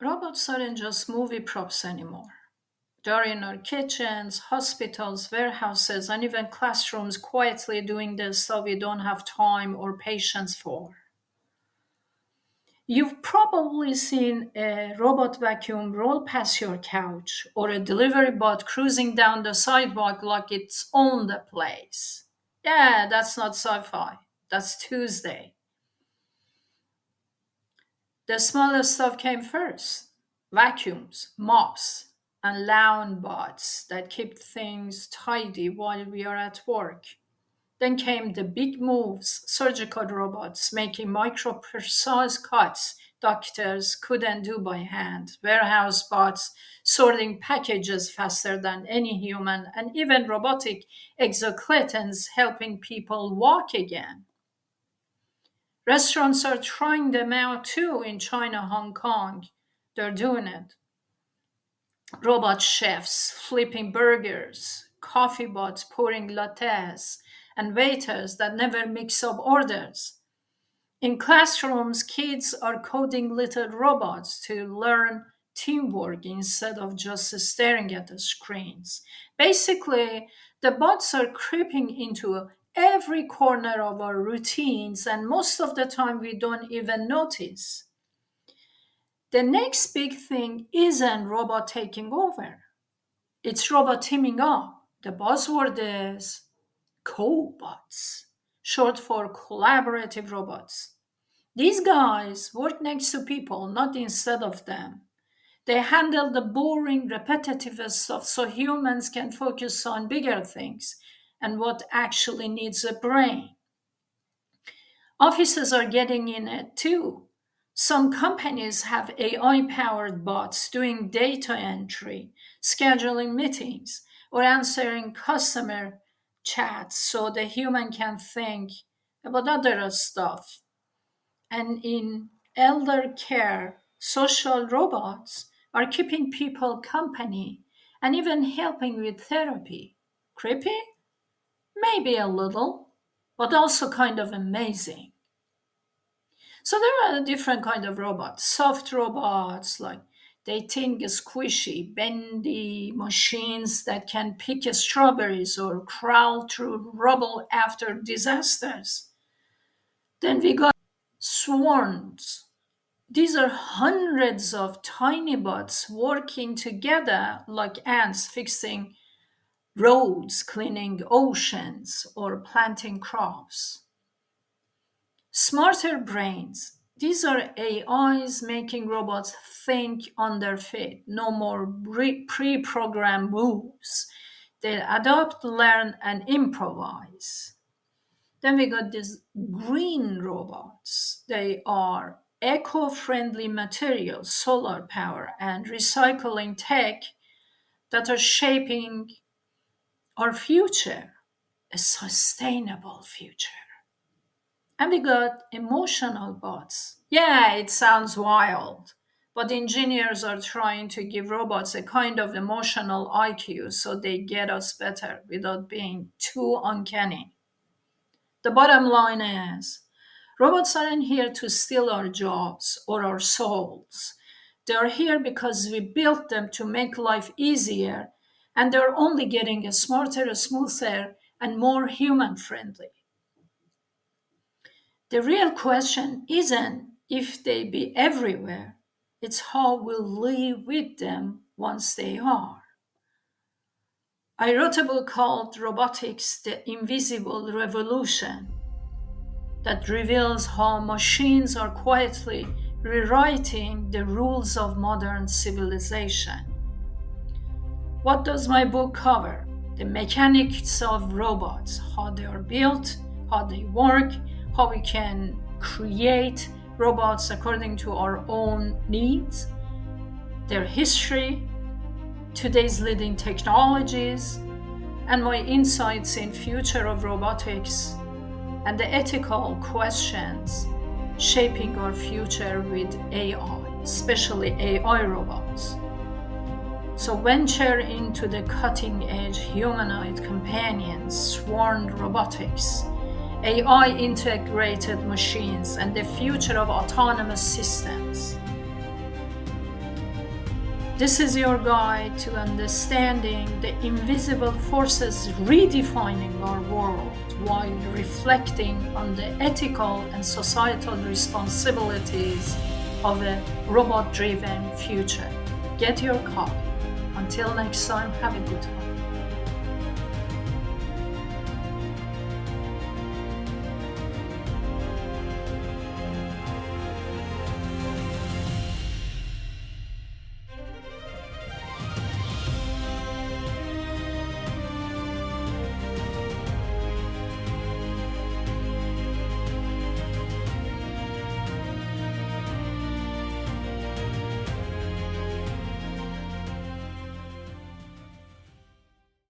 Robots aren't just movie props anymore. They're in our kitchens, hospitals, warehouses, and even classrooms quietly doing the stuff we don't have time or patience for. You've probably seen a robot vacuum roll past your couch or a delivery bot cruising down the sidewalk like it's owned the place. Yeah, that's not sci fi. That's Tuesday. The smallest stuff came first: vacuums, mops, and lawn bots that keep things tidy while we are at work. Then came the big moves: surgical robots making micro precise cuts doctors couldn't do by hand, warehouse bots sorting packages faster than any human, and even robotic exoskeletons helping people walk again. Restaurants are trying them out too in China, Hong Kong. They're doing it. Robot chefs flipping burgers, coffee bots pouring lattes, and waiters that never mix up orders. In classrooms, kids are coding little robots to learn teamwork instead of just staring at the screens. Basically, the bots are creeping into every corner of our routines, and most of the time we don't even notice. The next big thing isn't robot taking over, it's robot teaming up. The buzzword is cobots, short for collaborative robots. These guys work next to people, not instead of them. They handle the boring, repetitive stuff so humans can focus on bigger things and what actually needs a brain. Offices are getting in it too. Some companies have AI powered bots doing data entry, scheduling meetings, or answering customer chats so the human can think about other stuff. And in elder care, social robots are keeping people company and even helping with therapy. Creepy? Maybe a little, but also kind of amazing. So there are different kind of robots. Soft robots, like they think squishy, bendy machines that can pick strawberries or crawl through rubble after disasters. Then we got swarms. These are hundreds of tiny bots working together like ants, fixing roads, cleaning oceans, or planting crops. Smarter brains. These are AIs making robots think on their feet. No more pre programmed moves. They adapt, learn, and improvise. Then we got these green robots. They are eco friendly materials, solar power, and recycling tech that are shaping our future, a sustainable future. And we got emotional bots. Yeah, it sounds wild, but engineers are trying to give robots a kind of emotional IQ so they get us better without being too uncanny. The bottom line is robots aren't here to steal our jobs or our souls. They are here because we built them to make life easier, and they're only getting smarter, smoother, and more human friendly. The real question isn't if they be everywhere, it's how we'll live with them once they are. I wrote a book called Robotics, the Invisible Revolution, that reveals how machines are quietly rewriting the rules of modern civilization. What does my book cover? The mechanics of robots, how they are built, how they work, how we can create robots according to our own needs, their history, today's leading technologies, and my insights in future of robotics and the ethical questions shaping our future with AI, especially AI robots. So venture into the cutting-edge humanoid companions, sworn robotics, AI integrated machines, and the future of autonomous systems. This is your guide to understanding the invisible forces redefining our world while reflecting on the ethical and societal responsibilities of a robot-driven future. Get your copy. Until next time, have a good one.